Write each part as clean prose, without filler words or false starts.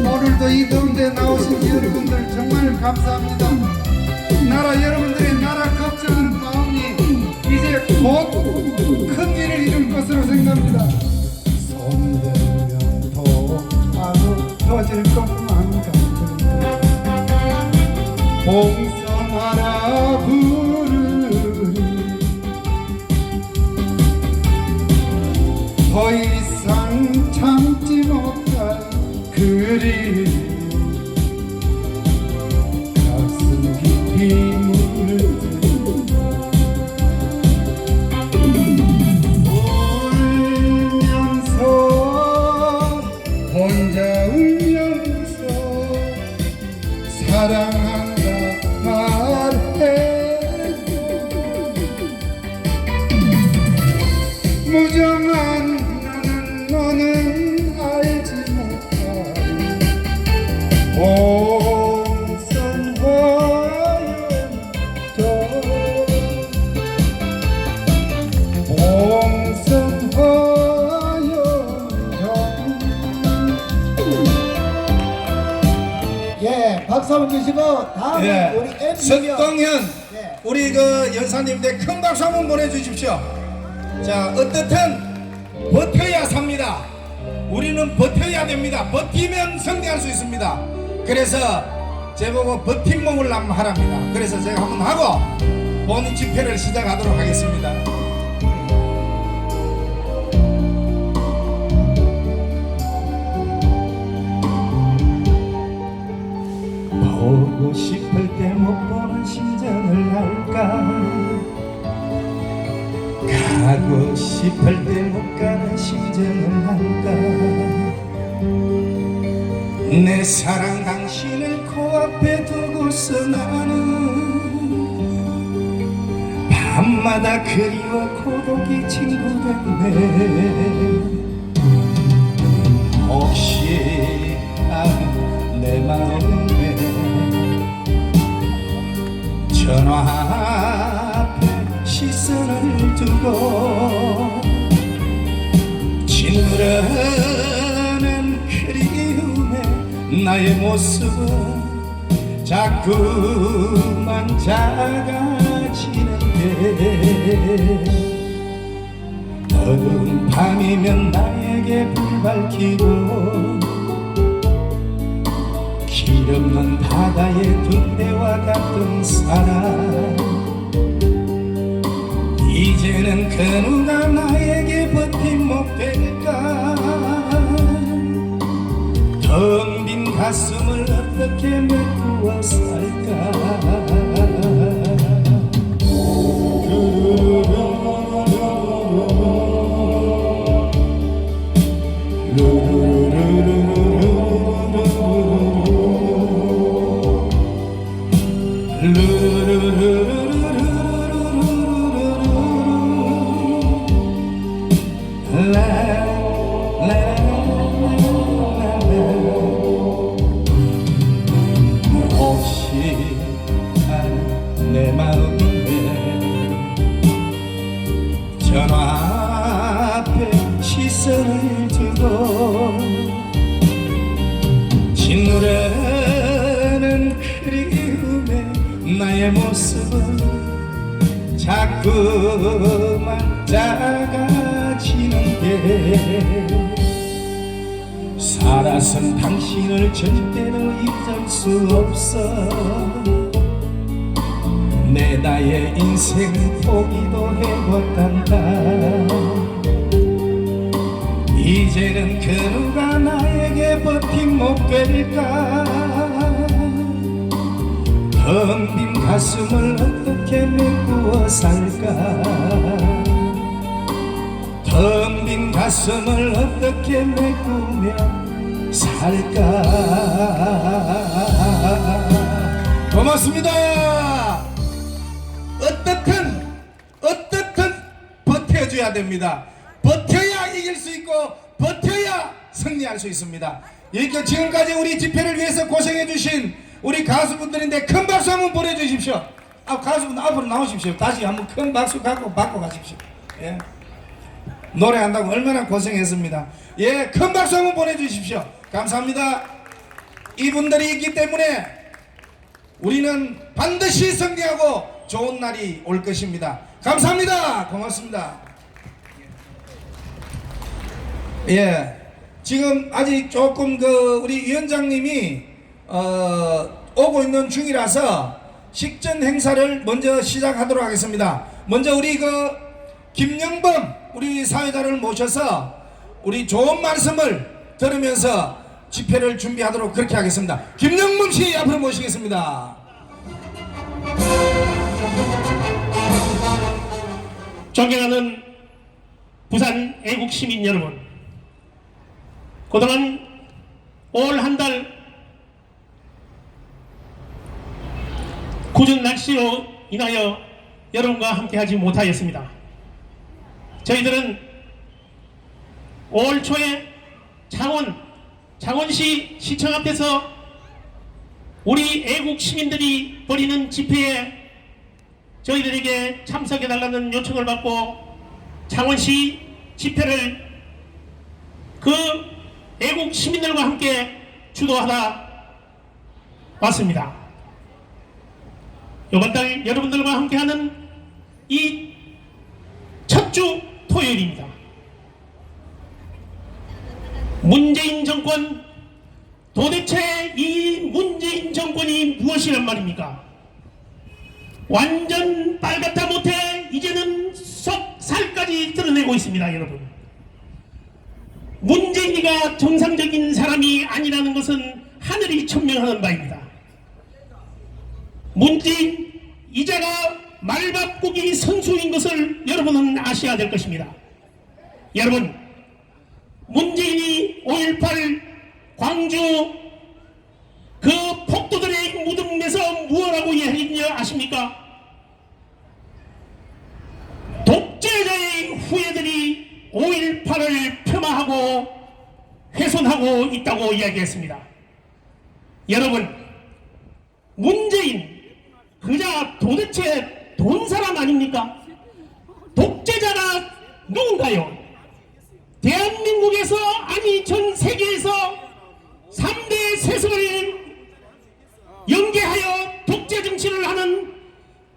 오늘도 이 더운데 나오신 여러분들 정말 감사합니다. 나라 여러분들의 나라 걱정하는 마음이 이제 곧 큰 일을 이룰 것으로 생각합니다. 손대면 더 터질 것만 같은 봉선하라 부르니 더 이상 참지 못할 그리 가슴 깊이 물든 울면서 혼자 울면서 사랑한다 말해도 무정한 너는 알지 못할 예, 박수 한번 주시고 다음은 예, 우리 MB경 석동현 예. 우리 그 연사님들 큰 박수 한번 보내주십시오. 자, 어떻든 버텨야 삽니다. 우리는 버텨야 됩니다. 버티면 성공할 수 있습니다. 그래서 제보고 버팀목을 한번 하랍니다. 그래서 제가 한번 하고 본 집회를 시작하도록 하겠습니다. 보고 싶을 때 못 보는 심정을 알까, 가고 싶을 때 못 가는 심정을 알까. 내 사랑 당신을 코앞에 두고서 나는 밤마다 그리워 고독이 친구됐네. 혹시 내 마음에 전화 앞에 시선을 두고 짓누르는 그리움에 나의 모습은 자꾸만 작아지는데, 어두운 밤이면 나에게 불 밝히고 길 없는 바다의 둔대와 같은 사랑, 이제는 그 누가 나에게 버팀목 될까. 텅 빈 가슴을 어떻게 메꾸어 살까. 혹시 내 마음에 전화 앞에 시선을 두고 짓누르는 그리움에 나의 모습은 자꾸만 작아지는데, 살아선 당신을 절대로 잊을 수 없어. 내 나의 인생은 포기도 해봤단다. 이제는 그 누가 나에게 버팀목 될까. 텅 빈 가슴을 어떻게 메꾸어 살까. 텅 빈 가슴을 어떻게 메꾸며 살까. 고맙습니다. 어떻든 버텨줘야 됩니다. 버텨야 이길 수 있고 버텨야 승리할 수 있습니다. 이렇게 지금까지 우리 집회를 위해서 고생해 주신 우리 가수분들인데 큰 박수 한번 보내주십시오. 가수분 앞으로 나오십시오. 다시 한번 큰 박수 받고 가십시오. 예. 노래한다고 얼마나 고생했습니다. 예, 큰 박수 한번 보내주십시오. 감사합니다. 이분들이 있기 때문에 우리는 반드시 승리하고 좋은 날이 올 것입니다. 감사합니다. 고맙습니다. 예, 지금 아직 조금 우리 위원장님이 오고 있는 중이라서 식전 행사를 먼저 시작하도록 하겠습니다. 먼저 우리 김영범 우리 사회자를 모셔서 우리 좋은 말씀을 들으면서 집회를 준비하도록 그렇게 하겠습니다. 김영범 씨 앞으로 모시겠습니다. 존경하는 부산 애국 시민 여러분, 그동안 올 한 달 궂은 날씨로 인하여 여러분과 함께하지 못하였습니다. 저희들은 올 초에 창원시 시청 앞에서 우리 애국 시민들이 벌이는 집회에 저희들에게 참석해달라는 요청을 받고 창원시 집회를 그 애국 시민들과 함께 주도하다 왔습니다. 이번 달 여러분들과 함께하는 이 첫 주 토요일입니다. 문재인 정권, 도대체 이 문재인 정권이 무엇이란 말입니까? 완전 빨갛다 못해 이제는 속 살까지 드러내고 있습니다. 여러분, 문재인이가 정상적인 사람이 아니라는 것은 하늘이 천명하는 바입니다. 문재인 이자가 말바꾸기 선수인 것을 여러분은 아셔야 될 것입니다. 여러분, 문재인이 5.18 광주 그 폭도들의 무덤에서 무엇라고 이야기했냐 아십니까? 독재자의 후예들이 5.18을 폄하하고 훼손하고 있다고 이야기했습니다. 여러분, 문재인 그자 도대체 돈 사람 아닙니까? 독재자가 누군가요? 대한민국에서 아니 전 세계에서 3대 세습을 연계하여 독재 정치를 하는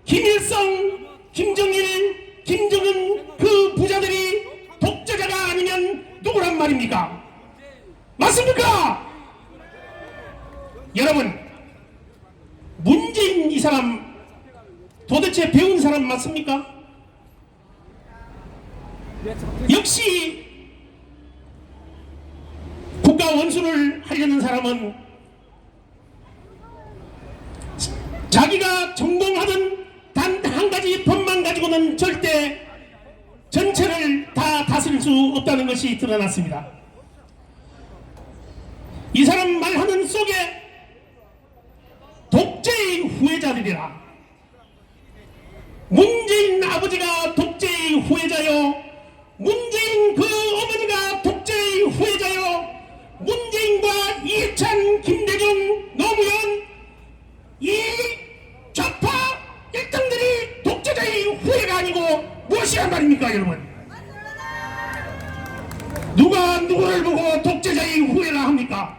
김일성, 김정일, 김정은 그 부자들이 독재자가 아니면 누구란 말입니까? 맞습니까? 여러분, 문재인 이 사람 도대체 배운 사람 맞습니까? 역시 국가 원수를 하려는 사람은 자기가 전공하던 단 한 가지 법만 가지고는 절대 전체를 다 다스릴 수 없다는 것이 드러났습니다. 이 사람 말하는 속에 독재의 후예자들이라. 문재인 아버지가 독재의 후예자요, 문재인 그 어머니가 독재의 후예자요, 문재인과 이해찬, 김대중, 노무현 이 좌파 일등들이 독재자의 후예가 아니고 무엇이란 말입니까? 여러분, 누가 누구를 보고 독재자의 후예라 합니까?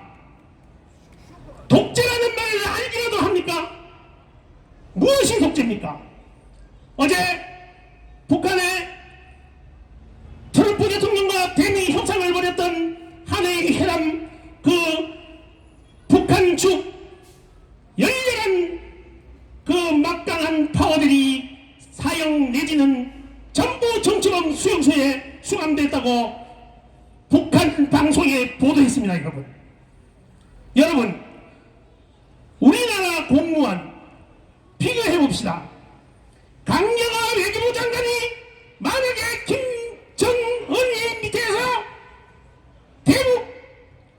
독재라는 말을 알기라도 합니까? 무엇이 독재입니까? 어제 북한의 트럼프 대통령과 대미 협상을 벌였던 한해의 회담 그 북한 측 열렬한 그 막강한 파워들이 사형 내지는 전부 정치범 수용소에 수감됐다고 북한 방송에 보도했습니다. 여러분, 우리나라 공무원 비교해봅시다. 강경화 외교부 장관이 만약에 김정은이 밑에서 대북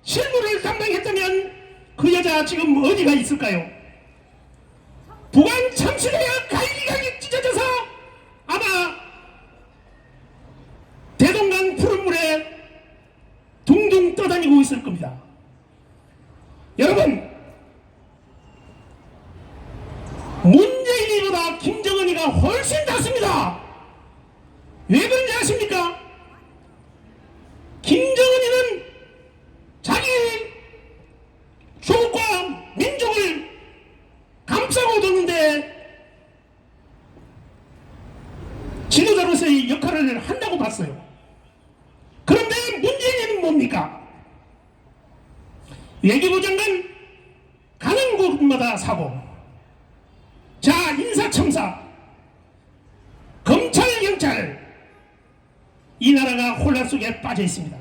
실무를 담당했다면 그 여자 지금 어디가 있을까요? 북한 참수대가 갈기갈기 찢어져서 아마 대동강 프로 문재인이보다 김정은이가 훨씬 낫습니다. 왜 그런지 아십니까? 김정은이는 자기 조국과 민족을 감싸고 뒀는데 지도자로서의 역할을 한다고 봤어요. 그런데 문재인은 뭡니까? 외교부 장관 가는 곳마다 사고, 자 인사청사, 검찰, 경찰, 이 나라가 혼란 속에 빠져 있습니다.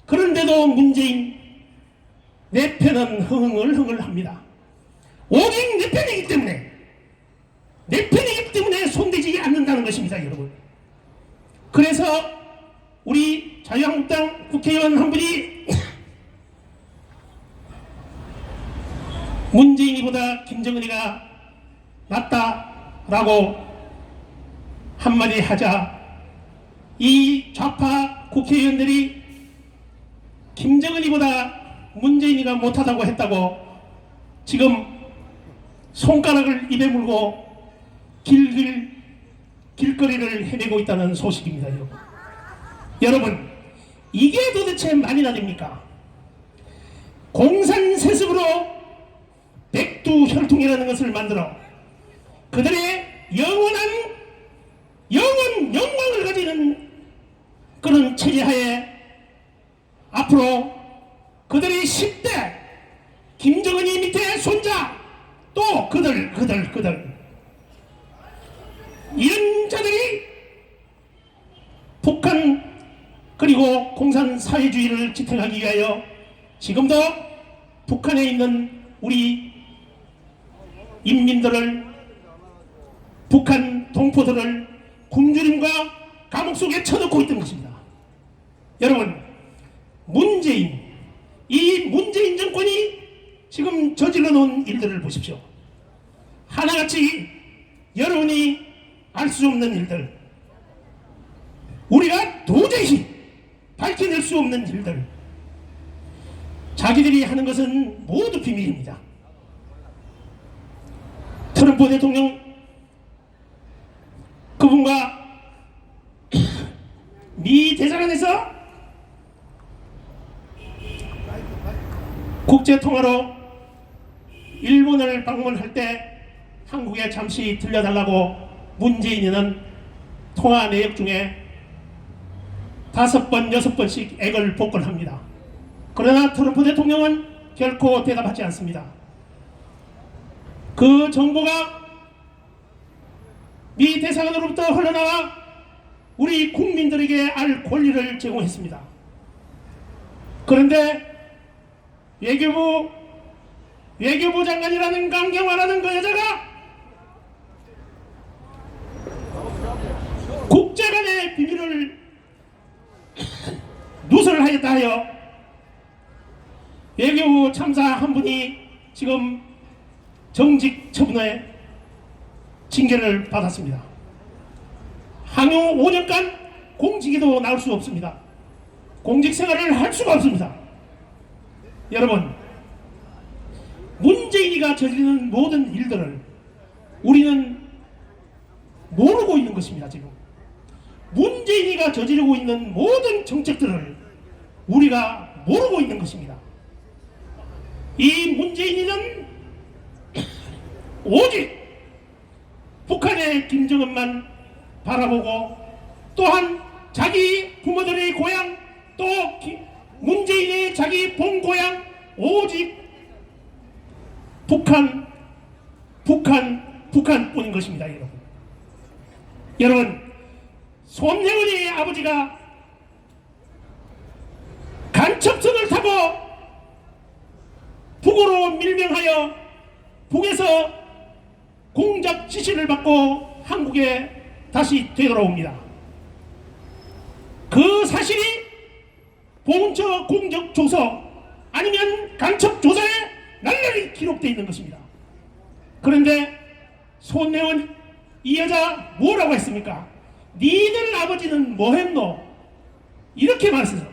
그런데도 문재인 내 편은 흥을 합니다. 오직 내 편이기 때문에 손대지 않는다는 것입니다, 여러분. 그래서 우리 자유한국당 국회의원 한 분이 문재인이보다 김정은이가 낫다라고 한마디 하자 이 좌파 국회의원들이 김정은이보다 문재인이가 못하다고 했다고 지금 손가락을 입에 물고 길거리를 헤매고 있다는 소식입니다. 여러분, 이게 도대체 말이나 됩니까? 공산세습으로 백두혈통이라는 것을 만들어 그들의 영광을 가지는 그런 체제하에 앞으로 그들의 10대 김정은이 밑에 손자 또 그들 이런 자들이 북한 그리고 공산사회주의를 지탱하기 위하여 지금도 북한에 있는 우리 인민들을, 북한 동포들을 굶주림과 감옥 속에 쳐넣고 있던 것입니다. 여러분, 이 문재인 정권이 지금 저질러 놓은 일들을 보십시오. 하나같이 여러분이 알 수 없는 일들, 우리가 도저히 밝혀낼 수 없는 일들, 자기들이 하는 것은 모두 비밀입니다. 트럼프 대통령 그분과 미 대사관에서 국제통화로 일본을 방문할 때 한국에 잠시 들려달라고 문재인이는 통화 내역 중에 5번, 6번씩 액을 복권합니다. 그러나 트럼프 대통령은 결코 대답하지 않습니다. 그 정보가 미 대사관으로부터 흘러나와 우리 국민들에게 알 권리를 제공했습니다. 그런데 외교부 장관이라는 강경화라는 그 여자가 국제간의 비밀을 누설하였다 하여 외교부 참사 한 분이 지금 정직 처분의 징계를 받았습니다. 향후 5년간 공직에도 나올 수 없습니다. 공직 생활을 할 수가 없습니다. 여러분, 문재인이가 저지르는 모든 일들을 우리는 모르고 있는 것입니다. 지금 문재인이가 저지르고 있는 모든 정책들을 우리가 모르고 있는 것입니다. 이 문재인이는 오직 북한의 김정은만 바라보고, 또한 자기 부모들의 고향, 또 문재인의 자기 본고향, 오직 북한뿐인 것입니다. 여러분, 손혜원의 아버지가 간첩선을 타고 북으로 밀명하여 북에서 공작 지시를 받고 한국에 다시 되돌아옵니다. 그 사실이 보훈처 공적 조서 아니면 간첩 조사에 널널히 기록되어 있는 것입니다. 그런데 손혜원 이 여자 뭐라고 했습니까? 니들 아버지는 뭐 했노? 이렇게 말했어요.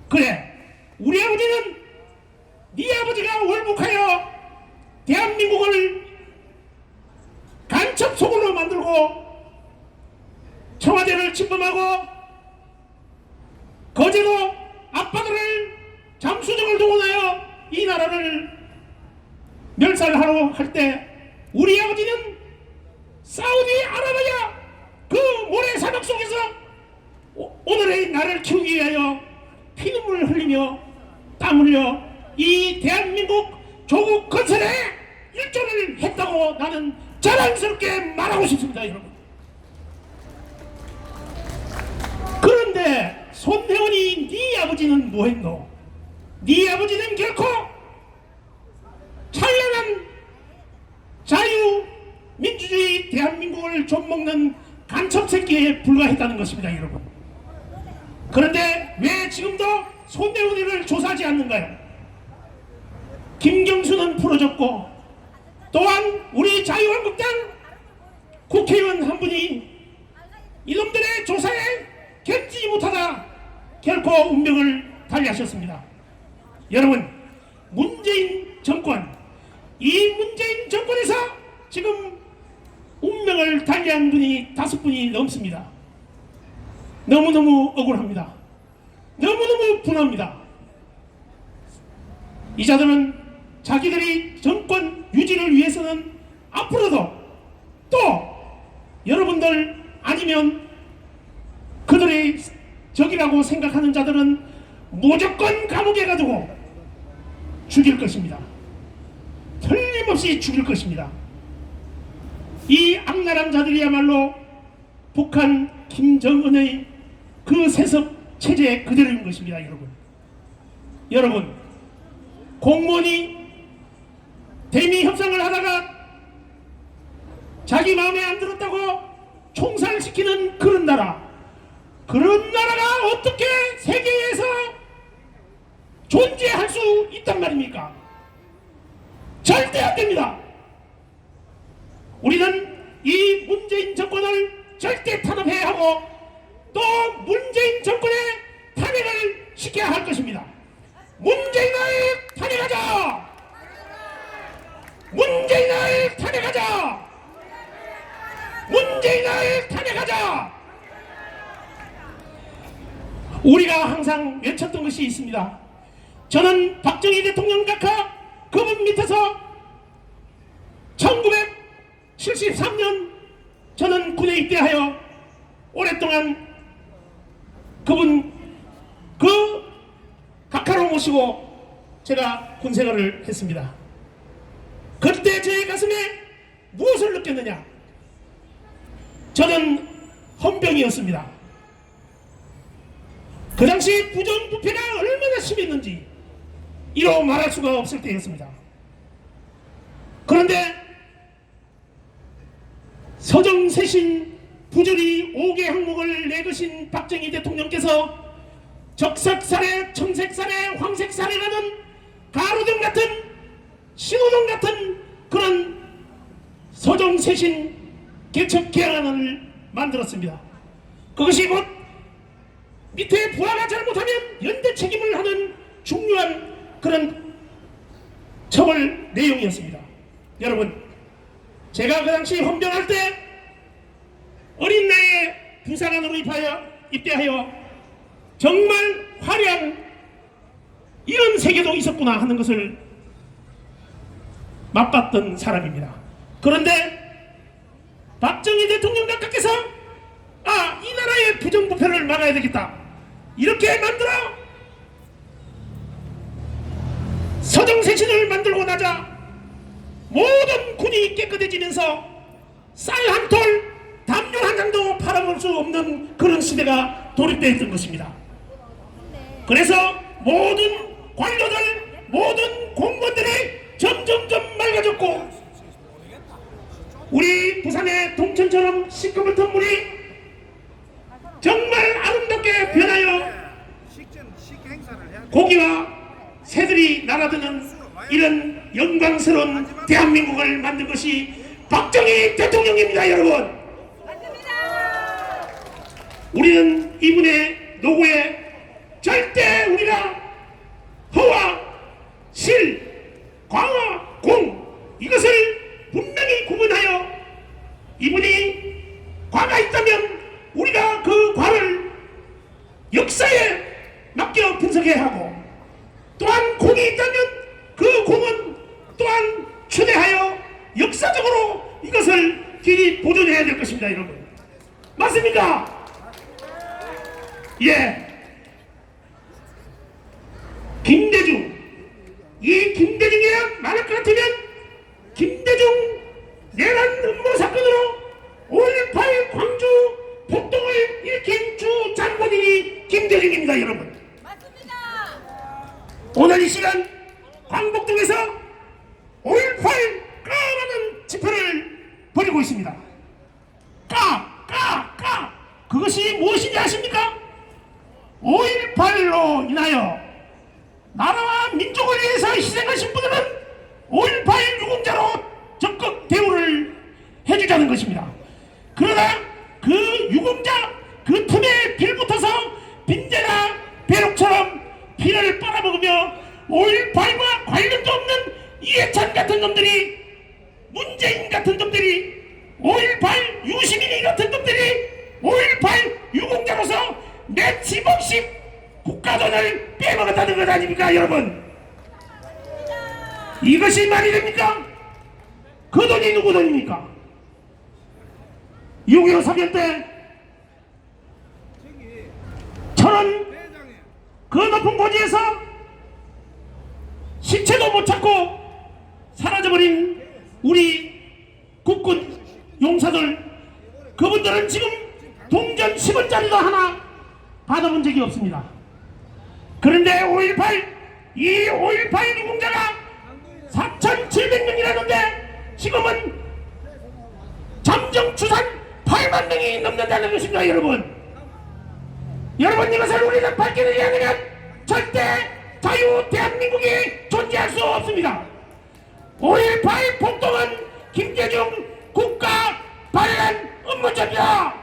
그래, 우리 아버지는 네 아버지가 월북하여 대한민국을 땅을 침범하고 거제도 앞바다를 잠수정을 동원하여 이 나라를 멸살하러 할 때 우리 아버지는 사우디아라비아 그 모래사막 속에서 오늘의 나라를 키우기 위하여 피눈물을 흘리며 땀 흘려 이 대한민국 조국 건설에 일조를 했다고 나는 자랑스럽게 말하고 싶습니다, 여러분. 그런데 손대원이 네 아버지는 뭐했노? 네 아버지는 결코 찬란한 자유민주주의 대한민국을 좀먹는 간첩새끼에 불과했다는 것입니다, 여러분. 그런데 왜 지금도 손대원이를 조사하지 않는가요? 김경수는 풀어졌고 또한 우리 자유한국당 국회의원 한 분이 이놈들의 조사에 견디지 못하다 결코 운명을 달리하셨습니다. 여러분, 문재인 정권, 이 문재인 정권에서 지금 운명을 달리한 분이 5분이 넘습니다. 너무너무 억울합니다. 너무너무 분합니다. 이 자들은 자기들이 정권 유지를 위해서는 앞으로도 또 여러분들 아니면 그들의 적이라고 생각하는 자들은 무조건 감옥에 가두고 죽일 것입니다. 틀림없이 죽일 것입니다. 이 악랄한 자들이야말로 북한 김정은의 그 세습 체제 그대로인 것입니다, 여러분. 여러분, 공무원이 대미 협상을 하다가 자기 마음에 안 들었다고 총살시키는 그런 나라가 어떻게 세계에서 존재할 수 있단 말입니까? 절대 안 됩니다. 우리는 이 문재인 정권을 절대 탄압해야 하고 또 문재인 정권의 탄핵을 시켜야 할 것입니다. 문재인을 탄핵하자! 문재인을 탄핵하자! 문재인을 탄핵하자! 우리가 항상 외쳤던 것이 있습니다. 저는 박정희 대통령 각하 그분 밑에서 1973년 저는 군에 입대하여 오랫동안 그분 그 각하로 모시고 제가 군생활을 했습니다. 그때 제 가슴에 무엇을 느꼈느냐? 저는 헌병이었습니다. 그 당시 부정부패가 얼마나 심했는지 이로 말할 수가 없을 때였습니다. 그런데 서정세신 부조리 5개 항목을 내거신 박정희 대통령께서 적색살에 청색살에 황색살에라는 가로등 같은 신호등 같은 그런 서정세신 개척 개헌안을 만들었습니다. 그것이 곧 밑에 부하가 잘못하면 연대 책임을 하는 중요한 그런 처벌 내용이었습니다. 여러분, 제가 그 당시 헌병할 때 어린 나이에 부사관으로 입대하여 정말 화려한 이런 세계도 있었구나 하는 것을 맛봤던 사람입니다. 그런데 박정희 대통령 각하께서 이 나라의 부정부패를 막아야 되겠다 이렇게 만들어 서정세신을 만들고 나자 모든 군이 깨끗해지면서 쌀 한 톨, 담요 한 장도 팔아볼 수 없는 그런 시대가 돌입되었던 것입니다. 그래서 모든 관료들, 모든 공무원들이 점점점 맑아졌고 우리 부산의 동천처럼 시커멓던 물이 정말 아름답게 변하여 고기와 새들이 날아드는 이런 영광스러운 대한민국을 만든 것이 박정희 대통령입니다, 여러분. 우리는 이분의 노고에 절대 우리가 허와 실, 과와 공 이것을 분명히 구분하여 이분이 과가 있다면 우리가 그 역사적으로 이것을 길이 보존해야 될 것입니다, 여러분. 맞습니까? 예. 김대중, 이 김대중이란 말할 것 같으면 김대중 내란 음모 사건으로 5.18 광주 폭동을 일으킨 주 장본인이 김대중입니다, 여러분. 맞습니다. 오늘 이 시간 광복동에서 5.18 까라는 집회를 벌이고 있습니다. 까 그것이 무엇인지 아십니까? 5.18로 인하여 나라와 민족을 위해서 희생하신 분들은 5.18 유공자로 적극 대우를 해주자는 것입니다. 그러나 그 유공자 그 틈에 빌붙어서 빈대나 벼룩처럼 피를 빨아먹으며 5.18과 관련도 없는 이해찬 같은 놈들이, 문재인 같은 놈들이, 5.18 유시민이 같은 놈들이 5.18 유공자로서 내 집없이 국가돈을 빼먹었다는 것 아닙니까, 여러분? 이것이 말이 됩니까? 그 돈이 누구 돈입니까? 6.25 사변 때 천원 그 높은 고지에서 시체도 못 찾고 사라져버린 우리 국군 용사들, 그분들은 지금 동전 10원짜리도 하나 받아본 적이 없습니다. 그런데 5.18 이 5.18 유공자가 4,700명이라는데 지금은 잠정 추산 8만 명이 넘는다는 것입니다, 여러분. 여러분, 이것을 우리는 밝혀내지 않으면 절대 자유 대한민국이 존재할 수 없습니다. 5.18 폭동은 김대중 국가 반란 음모죄입니다.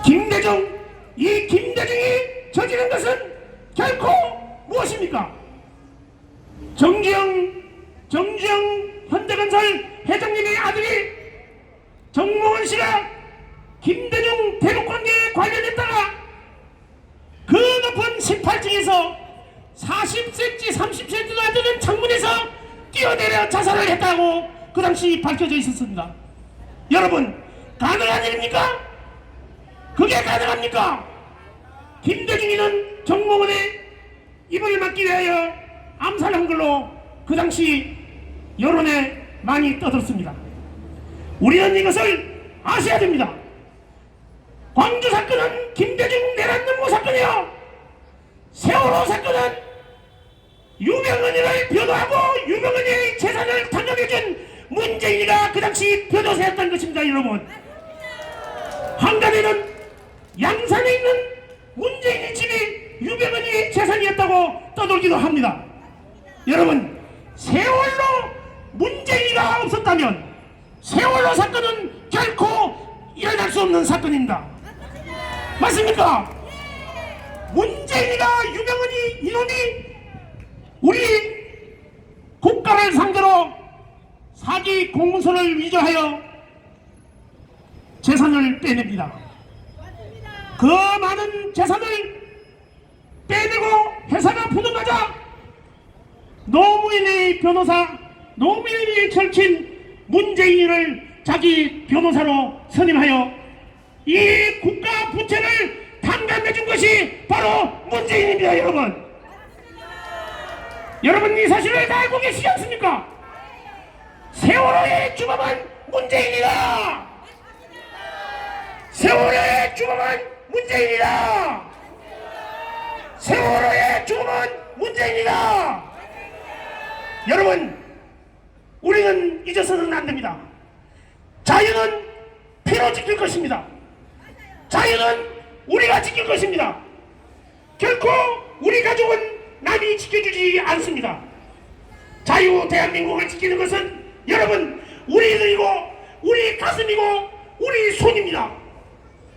김대중, 이 김대중이 저지른 것은 결코 무엇입니까? 정주영 현대건설 회장님의 아들이 정몽원 씨가 김대중 대북 관계에 관련했다가 그 높은 18층에서 40cm, 30cm도 안 되는 창문에서 뛰어내려 자살을 했다고 그 당시 밝혀져 있었습니다. 여러분, 가능한 일입니까? 그게 가능합니까? 김대중이는 정몽원의 입을 막기 위하여 암살한 걸로 그 당시 여론에 많이 떠들었습니다. 우리는 이것을 아셔야 됩니다. 광주 사건은 김대중 내란 음모 사건이요, 세월호 사건은 유병헌이를 변호하고 유병헌의 재산을 tange해준 문재인이가 그 당시 변호사였던 것입니다, 여러분. 한간에는 양산에 있는 문재인의 집이 유병헌의 재산이었다고 떠돌기도 합니다. 여러분, 세월로 문재인이가 없었다면 세월호 사건은 결코 일어날 수 없는 사건입니다. 맞습니까? 문재인이가 유병헌이 이놈이 우리 국가를 상대로 사기 공문서를 위조하여 재산을 빼냅니다. 그 많은 재산을 빼내고 회사가 부도나자 노무현의 변호사, 노무현이 절친 문재인을 자기 변호사로 선임하여 이 국가 부채를 탕감해준 것이 바로 문재인입니다, 여러분. 여러분, 이 사실을 다 알고 계시지 않습니까? 세월호의 주범은 문재인이다. 세월호의 주범은 문재인이다. 세월호의 주범은 문재인이다. 여러분, 우리는 잊어서는 안 됩니다. 자유는 피로 지킬 것입니다. 자유는 우리가 지킬 것입니다. 결코 우리 가족은 남이 지켜주지 않습니다. 자유 대한민국을 지키는 것은 여러분, 우리들이고 우리 가슴이고 우리 손입니다.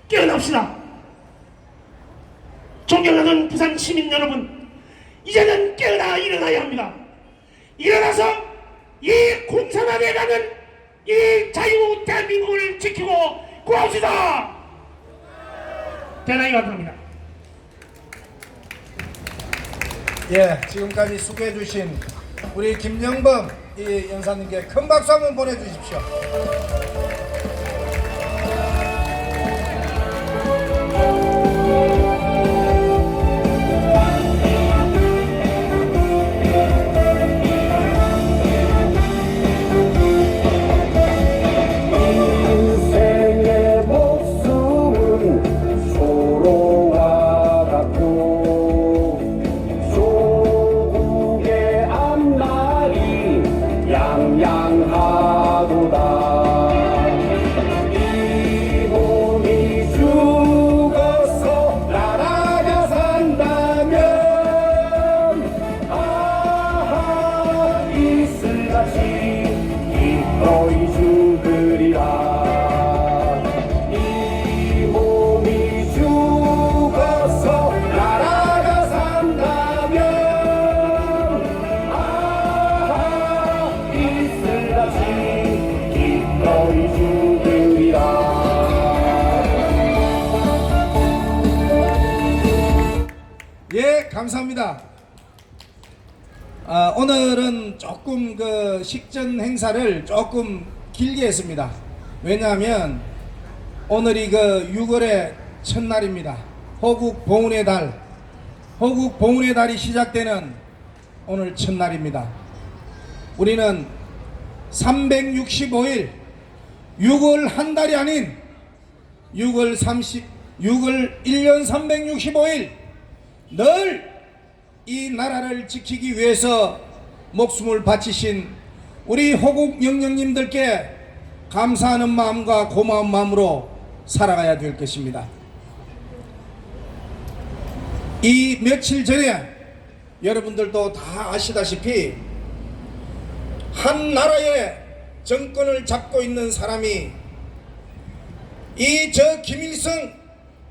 깨어납시다. 존경하는 부산 시민 여러분, 이제는 깨어나 일어나야 합니다. 일어나서 이 공산화돼가는 이 자유 대한민국을 지키고 구합시다. 대단히 감사합니다. 예, 지금까지 수고해 주신 우리 김영범 이 연사님께 큰 박수 한번 보내주십시오. 인생의 목숨은 소로와 같고 조국의 앞날이 양양하도다. 이 몸이 죽어서 나라가 산다면 아하 이슬같이 기꺼이 죽으리라. 이 몸이 죽어서 나라가 산다면 아하 이슬같이 기꺼이 죽으리라. 예, 감사합니다. 오늘은 조금 그 식전 행사를 조금 길게 했습니다. 왜냐하면 오늘이 그 6월의 첫날입니다. 호국 봉훈의 달, 호국 봉훈의 달이 시작되는 오늘 첫날입니다. 우리는 365일 6월 한 달이 아닌 6월 1년 365일 늘 이 나라를 지키기 위해서 목숨을 바치신 우리 호국 영령님들께 감사하는 마음과 고마운 마음으로 살아가야 될 것입니다. 이 며칠 전에 여러분들도 다 아시다시피 한 나라의 정권을 잡고 있는 사람이 이 저 김일성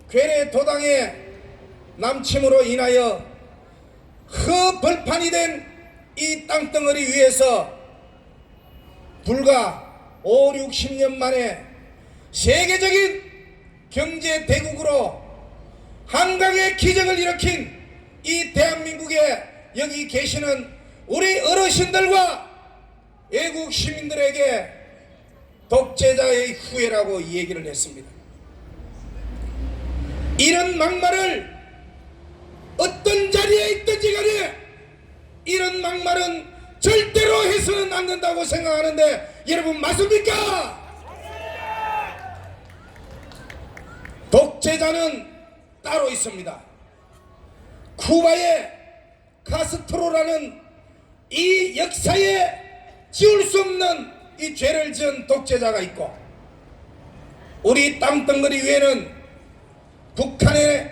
괴뢰 도당의 남침으로 인하여 헛벌판이 된 이 땅덩어리 위에서 불과 5, 60년 만에 세계적인 경제 대국으로 한강의 기적을 일으킨 이 대한민국에 여기 계시는 우리 어르신들과 외국 시민들에게 독재자의 후예라고 얘기를 했습니다. 이런 막말을 어떤 자리에 있든지 간에 이런 막말은 절대로 해서는 안 된다고 생각하는데 여러분 맞습니까? 독재자는 따로 있습니다. 쿠바의 카스트로라는 이 역사에 지울 수 없는 이 죄를 지은 독재자가 있고, 우리 땅덩어리 위에는 북한의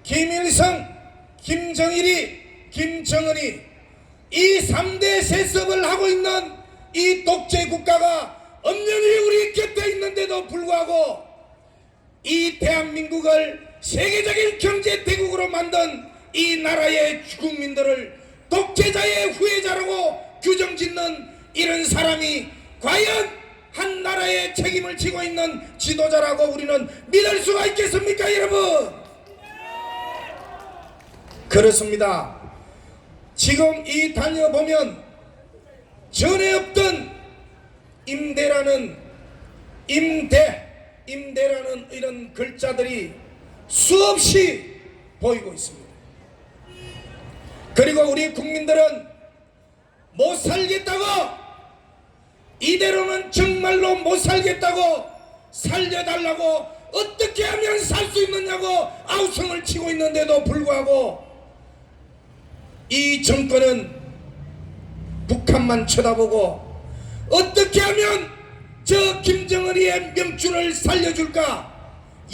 김일성, 김정일이, 김정은이 이 3대 세습을 하고 있는 이 독재 국가가 엄연히 우리 곁에 있는데도 불구하고 이 대한민국을 세계적인 경제 대국으로 만든 이 나라의 국민들을 독재자의 후예자라고 규정짓는 이런 사람이 과연 한 나라의 책임을 지고 있는 지도자라고 우리는 믿을 수가 있겠습니까, 여러분? 그렇습니다. 지금 이 다녀보면 전에 없던 임대라는 이런 글자들이 수없이 보이고 있습니다. 그리고 우리 국민들은 못 살겠다고, 이대로는 정말로 못 살겠다고, 살려달라고 어떻게 하면 살 수 있느냐고 아우성을 치고 있는데도 불구하고 이 정권은 북한만 쳐다보고 어떻게 하면 저 김정은이의 명줄을 살려줄까,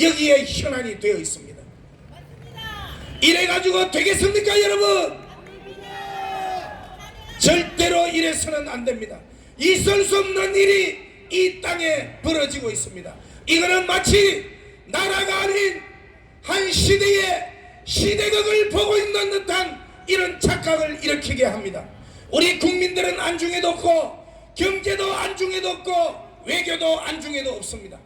여기에 현안이 되어 있습니다. 이래가지고 되겠습니까, 여러분? 절대로 이래서는 안 됩니다. 있을 수 없는 일이 이 땅에 벌어지고 있습니다. 이거는 마치 나라가 아닌 한 시대의 시대극을 보고 있는 듯한 이런 착각을 일으키게 합니다. 우리 국민들은 안중에도 없고 경제도 안중에도 없고 외교도 안중에도 없습니다.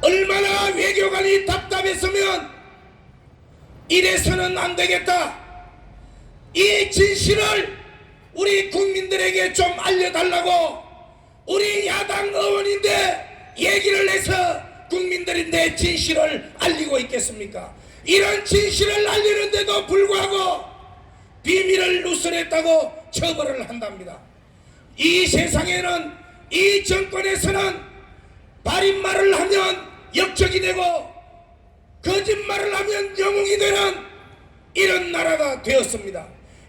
얼마나 외교관이 답답했으면 이래서는 안 되겠다, 이 진실을 우리 국민들에게 좀 알려달라고 우리 야당 의원인데 얘기를 해서 국민들인데 진실을 알리고 있겠습니까? 이런 진실을 알리는데도 불구하고 비밀을 누설했다고 처벌을 한답니다. 이 세상에는, 이 정권에서는 바른말을 하면 역적이 되고 거짓말을 하면 영웅이 되는 이런 나라가 되었습니다.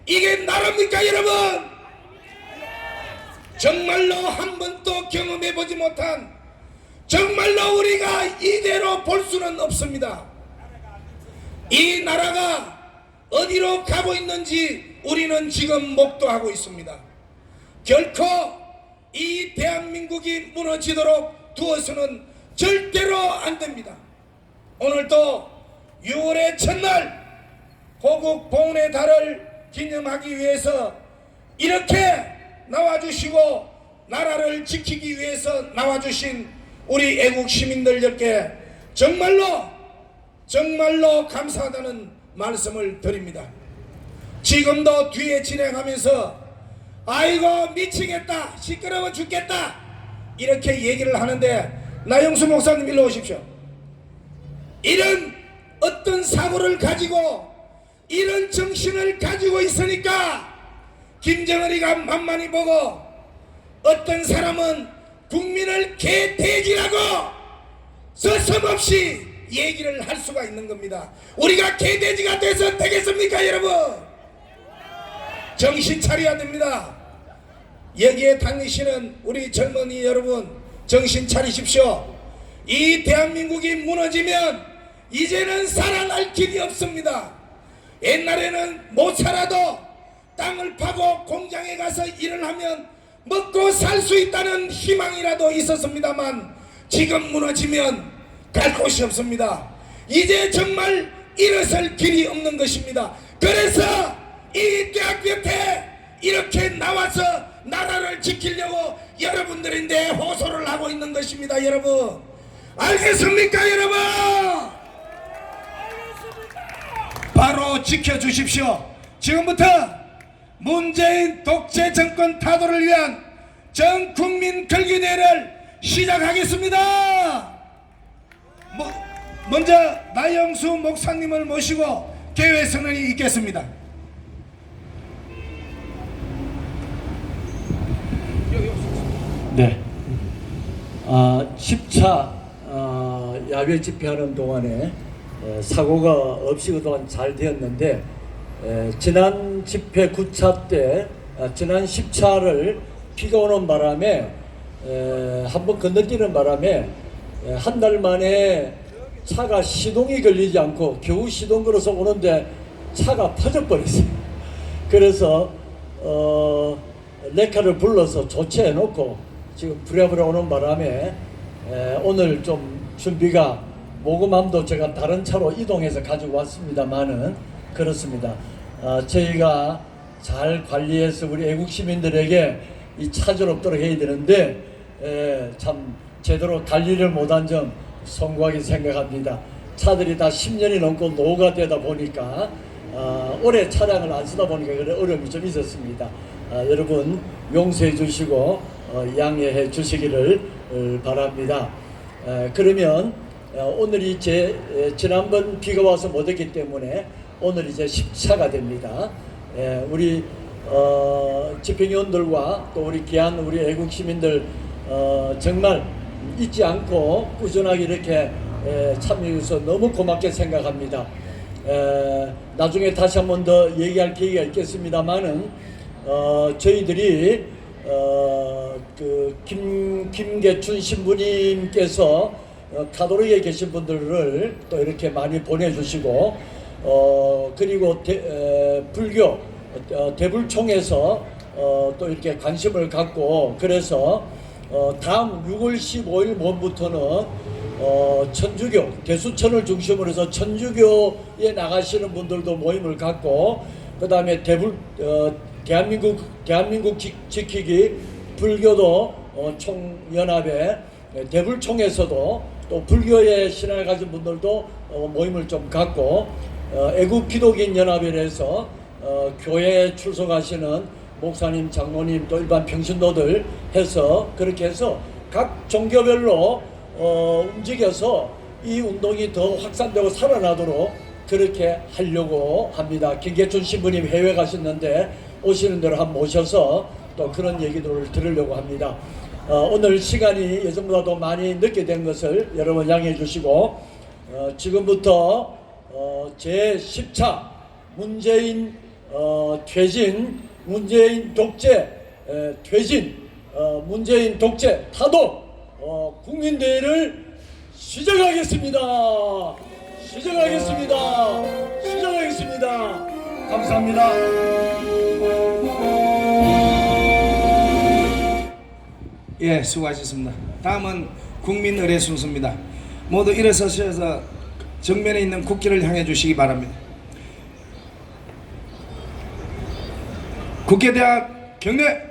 이게 나라입니까 여러분? 정말로 한 번도 경험해보지 못한, 정말로 우리가 이대로 볼 수는 없습니다. 이 나라가 어디로 가고 있는지 우리는 지금 목도하고 있습니다. 결코 이 대한민국이 무너지도록 두어서는 절대로 안 됩니다. 오늘도 6월의 첫날 호국 봉헌의 달을 기념하기 위해서 이렇게 나와주시고 나라를 지키기 위해서 나와주신 우리 애국 시민들께 정말로 감사하다는 말씀을 드립니다. 지금도 뒤에 진행하면서 아이고 미치겠다, 시끄러워 죽겠다 이렇게 얘기를 하는데, 나영수 목사님 일로 오십시오. 이런 어떤 사고를 가지고 이런 정신을 가지고 있으니까 김정은이가 만만히 보고 어떤 사람은 국민을 개돼지라고 서슴없이 얘기를 할 수가 있는 겁니다. 우리가 개돼지가 돼서 되겠습니까 여러분? 정신 차려야 됩니다. 여기에 다니시는 우리 젊은이 여러분 정신 차리십시오. 이 대한민국이 무너지면 이제는 살아날 길이 없습니다. 옛날에는 못 살아도 땅을 파고 공장에 가서 일을 하면 먹고 살 수 있다는 희망이라도 있었습니다만 지금 무너지면 갈 곳이 없습니다. 이제 정말 일어설 길이 없는 것입니다. 그래서 이 대학 곁에 이렇게 나와서 나라를 지키려고 여러분들인데 호소를 하고 있는 것입니다. 여러분 알겠습니까 여러분? 바로 지켜주십시오. 지금부터 문재인 독재 정권 타도를 위한 전 국민 결기대회를 시작하겠습니다. 먼저 나영수 목사님을 모시고 개회 선언이 있겠습니다. 네. 10차 야외 집회하는 동안에 사고가 없이 그동안 잘 되었는데, 지난 집회 9차 때 지난 10차를 비가 오는 바람에 한번 건너뛰는 바람에 한 달 만에 차가 시동이 걸리지 않고 겨우 시동 걸어서 오는데 차가 터져버렸어요. 그래서 레카를 불러서 조치해 놓고 지금 부랴부랴 오는 바람에 오늘 좀 준비가 모금함도 제가 다른 차로 이동해서 가지고 왔습니다만은 그렇습니다. 저희가 잘 관리해서 우리 애국 시민들에게 이 차질 없도록 해야 되는데 참 제대로 관리를 못한 점 송구하게 생각합니다. 차들이 다 10년이 넘고 노후가 되다 보니까 오래 차량을 안 쓰다 보니까 그런 어려움이 좀 있었습니다. 여러분 용서해 주시고 양해해 주시기를 바랍니다. 그러면 오늘이 지난번 비가 와서 못했기 때문에 오늘 이제 10차가 됩니다. 우리 집행위원들과 또 우리 귀한 우리 애국 시민들 정말 잊지 않고 꾸준하게 이렇게 참여해주셔서 너무 고맙게 생각합니다. 나중에 다시 한 번 더 얘기할 기회가 있겠습니다만은 저희들이 그 김계춘 신부님께서 가톨릭에 계신 분들을 또 이렇게 많이 보내주시고 그리고 불교 대불총에서 또 이렇게 관심을 갖고 그래서 다음 6월 15일 모임부터는 천주교 대수천을 중심으로 해서 천주교에 나가시는 분들도 모임을 갖고 그 다음에 대한민국 지키기 불교도 총연합회 대불총에서도 또 불교의 신앙을 가진 분들도 모임을 좀 갖고 애국 기독인 연합회에서 교회에 출석하시는 목사님, 장로님 또 일반 평신도들 해서 그렇게 해서 각 종교별로 움직여서 이 운동이 더 확산되고 살아나도록 그렇게 하려고 합니다. 김계춘 신부님 해외 가셨는데 오시는 대로 한번 모셔서 또 그런 얘기들을 들으려고 합니다. 오늘 시간이 예전보다 더 많이 늦게 된 것을 여러분 양해해 주시고 지금부터 제10차 문재인 퇴진, 문재인 독재 퇴진, 문재인 독재 타도 국민대회를 시작하겠습니다. 감사합니다. 예, 수고하셨습니다. 다음은 국민의례 순서입니다. 모두 일어서셔서 정면에 있는 국기를 향해 주시기 바랍니다. 국회대학 경례.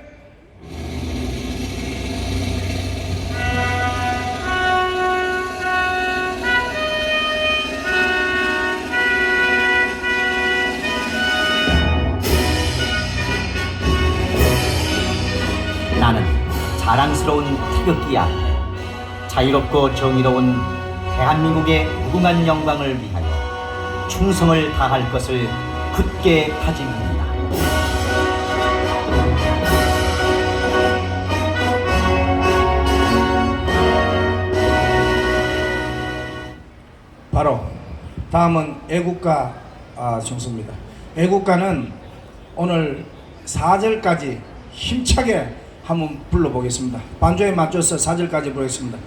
나는 자랑스러운 태극기야. 자유롭고 정의로운 대한민국의 무궁한 영광을 위하여 충성을 다할 것을 굳게 다짐합니다. 바로 다음은 애국가 정수입니다. 애국가는 오늘 4절까지 힘차게 한번 불러보겠습니다. 반주에 맞춰서 4절까지 부르겠습니다.